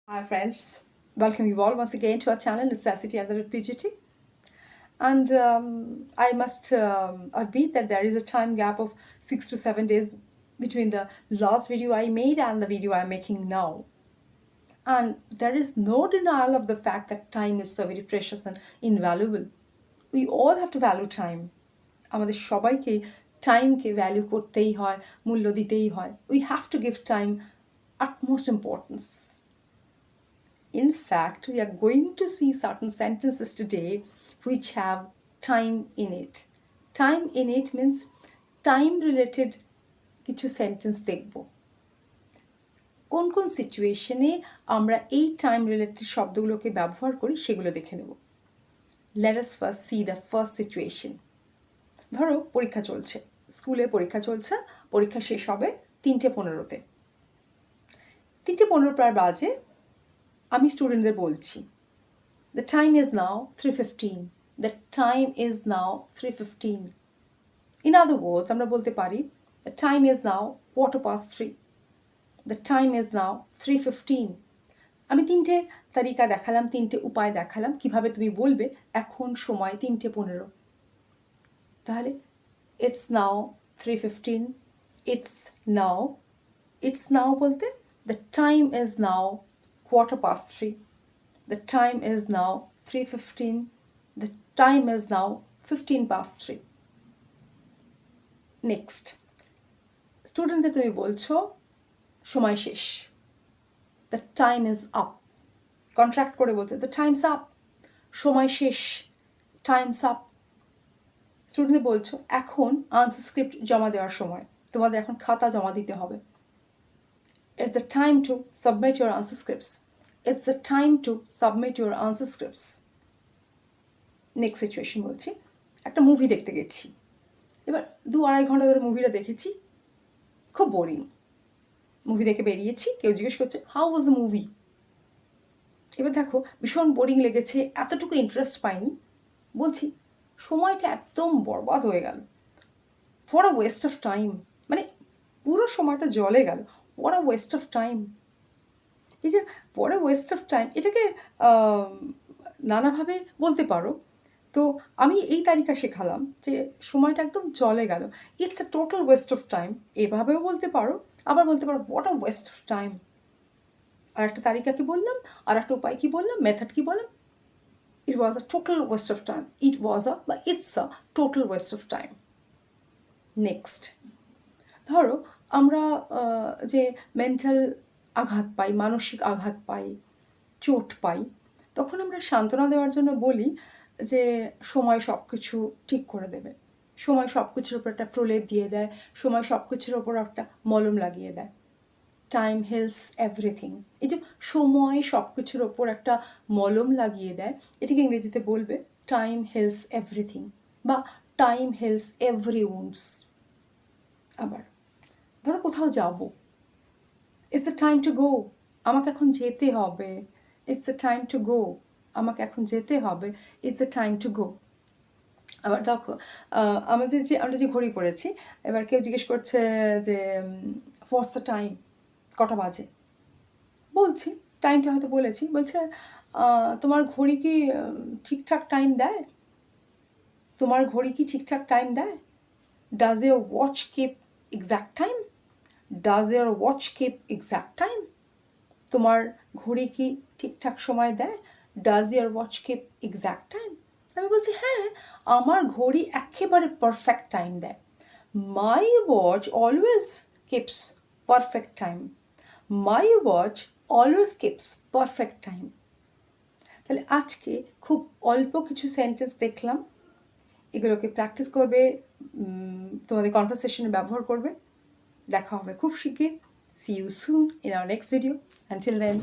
Hi friends, welcome you all once again to our channel Necessity and the Rapidity. And I must admit that there is a time gap of 6 to 7 days between the last video I made and the video I'm making now. And there is no denial of the fact that time is so very precious and invaluable. We all have to value time. আমাদের সবাইকে টাইমকে value করতেই হয়, মূল্য দিতেই হয়. We have to give time utmost importance. In fact, we are going to see certain sentences today which have time in it. Time in it means time related কিছু sentence দেখব. কোন কোন সিচুয়েশনে আমরা এই টাইম রিলেটেড শব্দগুলোকে ব্যবহার করি সেগুলো দেখে নেব. Let us first see the first situation. ধরো পরীক্ষা চলছে, স্কুলে পরীক্ষা চলছে, পরীক্ষা শেষ হবে 3:15-তে। 3:15 প্রায় বাজে, আমি স্টুডেন্টদের বলছি the time is now 3:15. The time is now 3:15. In other words, আমরা বলতে পারি the time is now 3:15. The time is now 3:15. আমি 3টে তারিকা দেখালাম, 3টে উপায় দেখালাম কিভাবে তুমি বলবে এখন সময় 3:15। তাহলে it's now 3:15. It's now বলতে the time is now 3:15. The time is now 3:15. The time is now 3:15. Next, স্টুডেন্টদের তুমি বলছো সময় শেষ, the time is up. Contract করে বলছে the time's up. সময় শেষ, time's up. স্টুডেন্টদের বলছো এখন আনসার স্ক্রিপ্ট জমা দেওয়ার সময়, তোমাদের এখন খাতা জমা দিতে হবে. It's the time to submit your answer scripts. It's the time to submit your answer scripts. Next situation বলছি, একটা মুভি দেখতে গেছি, এবার 2-2.5 ঘন্টা ধরে মুভিটা দেখেছি, খুব বোরিং। মুভি দেখে বেরিয়েছি, কেউ জিজ্ঞেস করছে হাউ ওয়াজ দ্য মুভি। এবার দেখো ভীষণ বোরিং লেগেছে, এতটুকু ইন্টারেস্ট পাইনি, বলছি সময়টা একদম বরবাদ হয়ে গেল, for a waste of time, মানে পুরো সময়টা জলে গেল, for a waste of time. এই যে for a waste of time, এটাকে নানাভাবে বলতে পারো। তো আমি এই তালিকা শেখালাম যে সময়টা একদম জলে গেল, it's a total waste of time, এভাবেও বলতে পারো, আবার বলতে পারো what a waste of time. আর একটা তালিকা কি বললাম, আর একটা উপায় কি বললাম, মেথড কি বললাম, it was a total waste of time. It's a total waste of time. Next, ধরো আমরা যে মেন্টাল আঘাত পাই, মানসিক আঘাত পাই, চোট পাই, তখন আমরা সান্ত্বনা দেওয়ার জন্য বলি যে সময় সব কিছু ঠিক করে দেবে, সময় সব কিছুর ওপর একটা প্রলেপ দিয়ে দেয়, সময় সব কিছুর ওপর একটা মলম লাগিয়ে দেয়। টাইম হেলস এভরিথিং, এই যে সময় সব কিছুর ওপর একটা মলম লাগিয়ে দেয়, এটাকে ইংরেজিতে বলবে টাইম হেলস এভরিথিং বা টাইম হেলস এভরি উন্ডস। আবার ধরো কোথাও যাবো, it's the time to go, আমাকে এখন যেতে হবে, it's the time to go, আমাকে এখন যেতে হবে, it's the time to go. আবার দেখো আমরা যে ঘড়ি পড়েছি, এবার কেউ জিজ্ঞেস করছে যে হোয়াটস দ্য টাইম, কটা বাজে, বলছি টাইমটা হয়তো বলেছি, বলছে তোমার ঘড়ি কি ঠিকঠাক টাইম দেয়, তোমার ঘড়ি কি ঠিকঠাক টাইম দেয়, does your watch keep exact time, does your watch keep exact time, তোমার ঘড়ি কি ঠিকঠাক সময় দেয়, does your watch keep exact time. আমি বলছি হ্যাঁ, আমার ঘড়ি একেবারে পারফেক্ট টাইম দেয়, my watch always keeps perfect time, my watch always keeps perfect time. তাহলে আজকে খুব অল্প কিছু সেন্টেন্স দেখলাম, এগুলোকে প্র্যাকটিস করবে, তোমাদের কনভারসেশনে ব্যবহার করবে। দেখা হবে খুব শিগগির। See you soon in our next video. Until then.